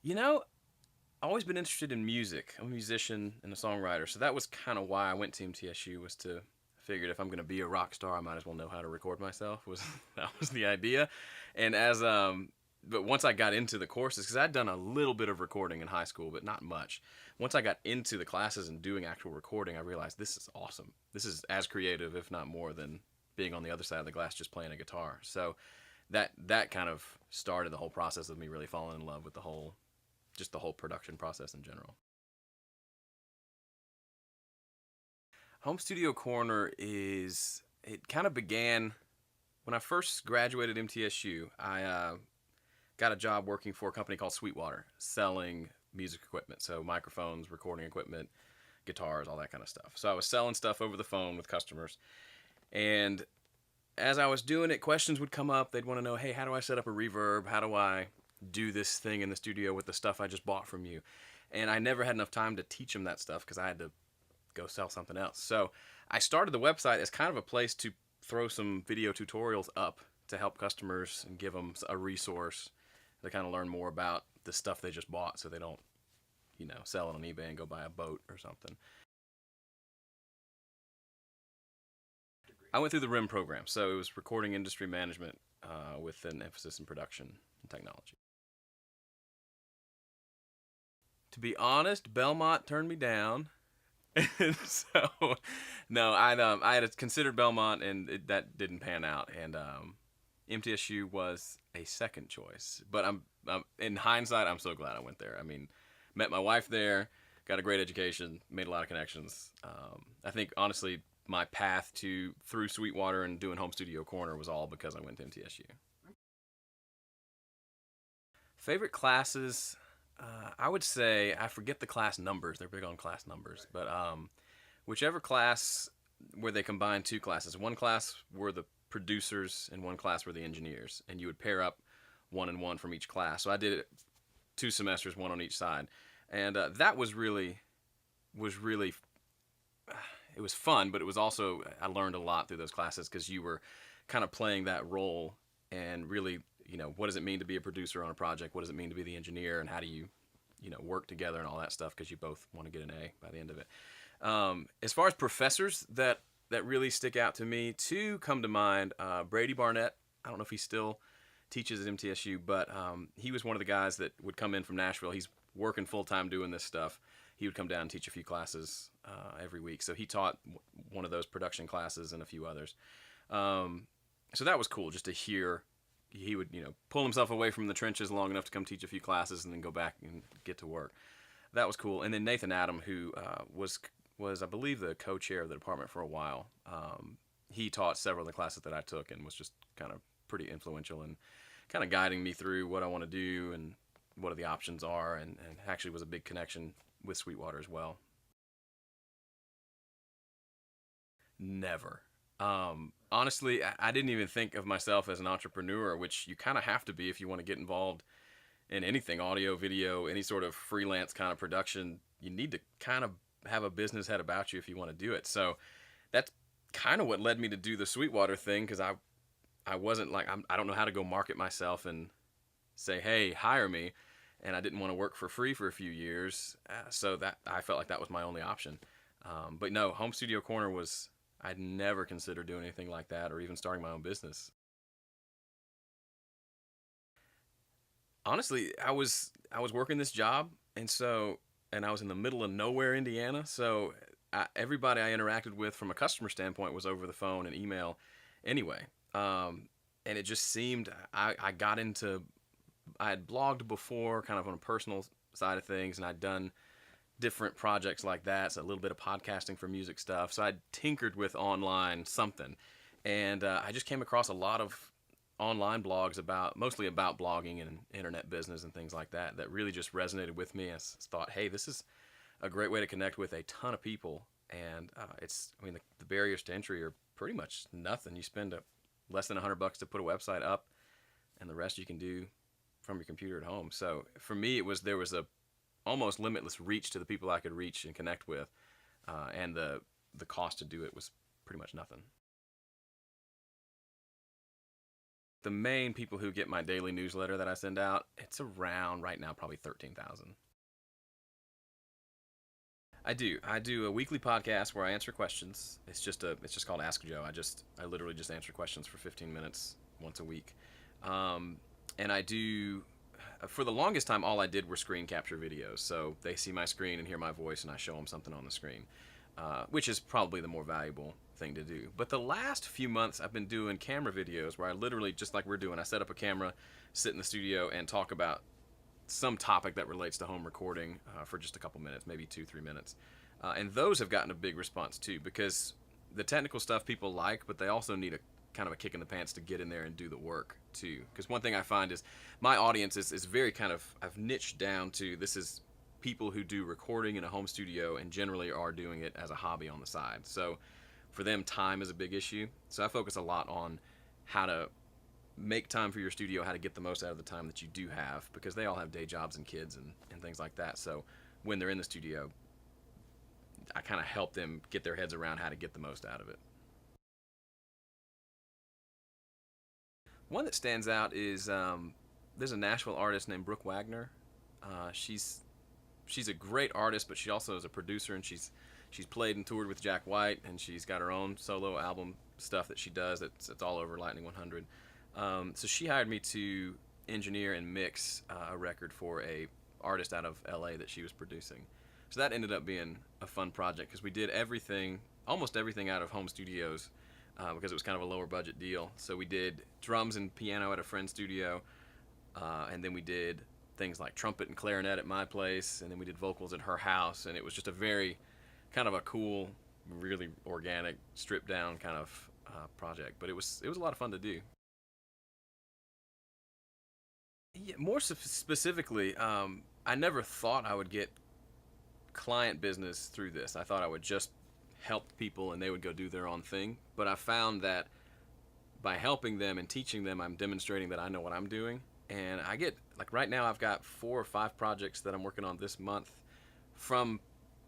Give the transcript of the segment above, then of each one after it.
You know, I've always been interested in music. I'm a musician and a songwriter, so that was kind of why I went to MTSU. Was to figured if I'm going to be a rock star, I might as well know how to record myself. Was that was the idea, and but once I got into the courses, because I'd done a little bit of recording in high school, but not much. Once I got into the classes and doing actual recording, I realized this is awesome. This is as creative, if not more, than being on the other side of the glass just playing a guitar. So that kind of started the whole process of me really falling in love with the whole production process in general. Home Studio Corner it kind of began when I first graduated MTSU. I got a job working for a company called Sweetwater, selling music equipment, so microphones, recording equipment, guitars, all that kind of stuff. So I was selling stuff over the phone with customers, and as I was doing it, questions would come up. They'd want to know, hey, how do I set up a reverb? How do I do this thing in the studio with the stuff I just bought from you? And I never had enough time to teach them that stuff because I had to go sell something else. So I started the website as kind of a place to throw some video tutorials up to help customers and give them a resource to kind of learn more about the stuff they just bought so they don't, sell it on eBay and go buy a boat or something. I went through the RIM program, so it was recording industry management with an emphasis in production and technology. To be honest, Belmont turned me down. So, no, I had considered Belmont, and that didn't pan out. And MTSU was a second choice. But I'm in hindsight, I'm so glad I went there. I mean, met my wife there, got a great education, made a lot of connections. I think honestly, my path through Sweetwater and doing Home Studio Corner was all because I went to MTSU. Favorite classes, I would say I forget the class numbers. They're big on class numbers, but whichever class where they combined two classes. One class were the producers, and one class were the engineers, and you would pair up one and one from each class. So I did it 2 semesters, one on each side, and that was really it was fun, but it was also I learned a lot through those classes because you were kind of playing that role and really what does it mean to be a producer on a project, what does it mean to be the engineer, and how do you work together and all that stuff because you both want to get an A by the end of it. As far as professors that really stick out to me, two come to mind. Brady Barnett, I don't know if he still teaches at MTSU, but he was one of the guys that would come in from Nashville. He's working full-time doing this stuff. He would come down and teach a few classes every week. So he taught one of those production classes and a few others. So that was cool just to hear. He would, pull himself away from the trenches long enough to come teach a few classes and then go back and get to work. That was cool. And then Nathan Adam, who was I believe the co-chair of the department for a while. He taught several of the classes that I took and was just kind of pretty influential in kind of guiding me through what I want to do and what the options are, and actually was a big connection with Sweetwater as well. Never. Honestly, I didn't even think of myself as an entrepreneur, which you kind of have to be if you want to get involved in anything audio, video, any sort of freelance kind of production. You need to kind of have a business head about you if you want to do it. So that's kind of what led me to do the Sweetwater thing because I wasn't like I don't know how to go market myself and say, hey, hire me, and I didn't want to work for free for a few years, so that I felt like that was my only option. But no, Home Studio Corner was I'd never considered doing anything like that or even starting my own business. Honestly, I was working this job, and I was in the middle of nowhere, Indiana. So everybody I interacted with from a customer standpoint was over the phone and email, anyway. And it just seemed I got into I had blogged before, kind of on a personal side of things, and I'd done different projects like that, so a little bit of podcasting for music stuff. So I'd tinkered with online something, and I just came across a lot of online blogs mostly about blogging and internet business and things like that really just resonated with me. I thought, hey, this is a great way to connect with a ton of people, and the barriers to entry are pretty much nothing. You spend less than $100 to put a website up, and the rest you can do from your computer at home. So for me, there was a almost limitless reach to the people I could reach and connect with, and the cost to do it was pretty much nothing. the main people who get my daily newsletter that I send out, it's around right now probably 13,000. I do. I do a weekly podcast where I answer questions. It's just called Ask Joe. I literally just answer questions for 15 minutes once a week. And I do, for the longest time, all I did were screen capture videos. So they see my screen and hear my voice, and I show them something on the screen, which is probably the more valuable thing to do. But the last few months, I've been doing camera videos where I literally, just like we're doing, I set up a camera, sit in the studio, and talk about some topic that relates to home recording for just a couple minutes, maybe 2-3 minutes. And those have gotten a big response too, because the technical stuff people like, but they also need a kind of a kick in the pants to get in there and do the work too. Because one thing I find is my audience is very kind of, I've niched down to, this is people who do recording in a home studio and generally are doing it as a hobby on the side. So for them, time is a big issue. So I focus a lot on how to make time for your studio, how to get the most out of the time that you do have, because they all have day jobs and kids and things like that. So when they're in the studio, I kind of help them get their heads around how to get the most out of it. One that stands out is there's a Nashville artist named Brooke Wagner. She's a great artist, but she also is a producer, and she's played and toured with Jack White, and she's got her own solo album stuff that she does. It's all over Lightning 100. So she hired me to engineer and mix a record for a artist out of LA that she was producing. So that ended up being a fun project because we did everything, almost everything out of home studios because it was kind of a lower budget deal. So we did drums and piano at a friend's studio, and then we did things like trumpet and clarinet at my place, and then we did vocals at her house, and it was just a very kind of a cool, really organic, stripped down kind of project. But it was a lot of fun to do. Yeah, more specifically, I never thought I would get client business through this. I thought I would just help people and they would go do their own thing. But I found that by helping them and teaching them, I'm demonstrating that I know what I'm doing. And I get, like right now, I've got 4 or 5 projects that I'm working on this month from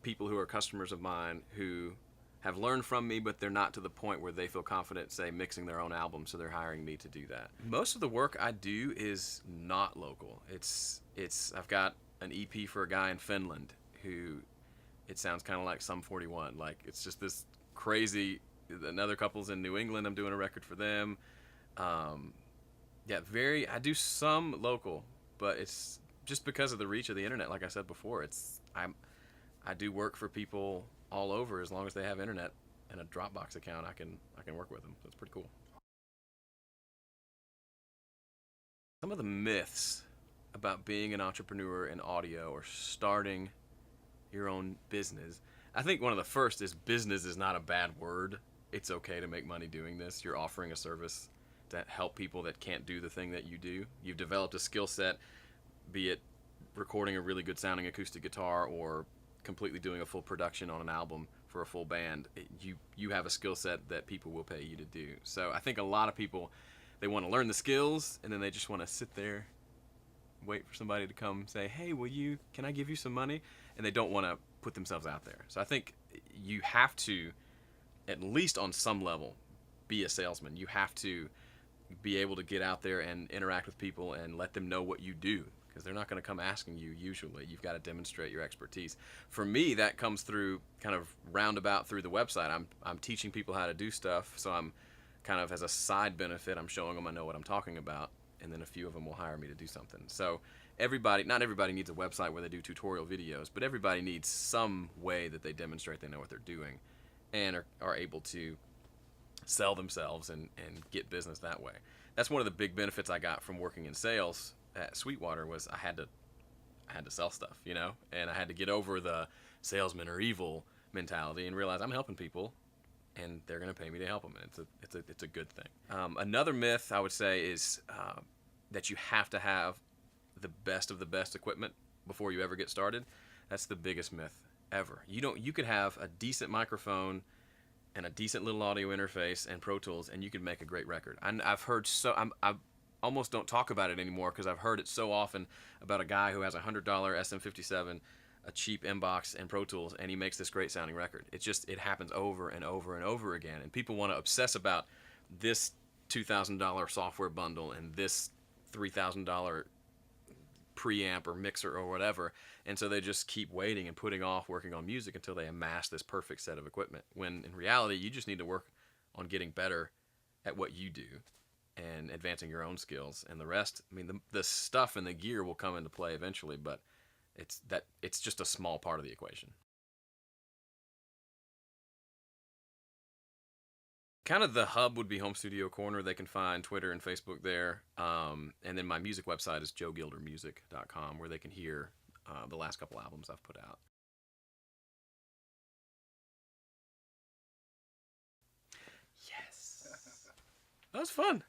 people who are customers of mine who have learned from me, but they're not to the point where they feel confident, say, mixing their own album, so they're hiring me to do that. Most of the work I do is not local. I've got an EP for a guy in Finland who, it sounds kind of like Sum 41. Like, it's just this crazy, another couple's in New England, I'm doing a record for them. I do some local, but it's just because of the reach of the internet, like I said before. I do work for people all over. As long as they have internet and a Dropbox account, I can work with them. So it's pretty cool. Some of the myths about being an entrepreneur in audio or starting your own business. I think one of the first is business is not a bad word. It's okay to make money doing this. You're offering a service to help people that can't do the thing that you do. You've developed a skill set, be it recording a really good sounding acoustic guitar or completely doing a full production on an album for a full band. You have a skill set that people will pay you to do. So I think a lot of people, they want to learn the skills and then they just want to sit there, wait for somebody to come say, hey, can I give you some money? And they don't want to put themselves out there. So I think you have to, at least on some level, be a salesman. You have to be able to get out there and interact with people and let them know what you do, because they're not going to come asking you usually. You've got to demonstrate your expertise. For me, that comes through kind of roundabout through the website. I'm teaching people how to do stuff, so I'm kind of, as a side benefit, I'm showing them I know what I'm talking about, and then a few of them will hire me to do something. So not everybody needs a website where they do tutorial videos, but everybody needs some way that they demonstrate they know what they're doing and are able to sell themselves and get business that way. That's one of the big benefits I got from working in sales at Sweetwater, was I had to sell stuff, and I had to get over the salesmen are evil mentality and realize I'm helping people and they're going to pay me to help them, and it's a good thing. Another myth I would say is that you have to have the best of the best equipment before you ever get started. That's the biggest myth ever. You could have a decent microphone and a decent little audio interface and Pro Tools, and you could make a great record. I've heard I almost don't talk about it anymore because I've heard it so often about a guy who has a $100 SM57, a cheap inbox and Pro Tools, and he makes this great sounding record. It happens over and over and over again, and people want to obsess about this $2,000 software bundle and this $3,000 preamp or mixer or whatever, and so they just keep waiting and putting off working on music until they amass this perfect set of equipment, when in reality you just need to work on getting better at what you do and advancing your own skills, and the rest, I mean, the stuff and the gear will come into play eventually, but it's just a small part of the equation. Kind of the hub would be Home Studio Corner. They can find Twitter and Facebook there. And then my music website is joegildermusic.com, where they can hear the last couple albums I've put out. Yes. That was fun.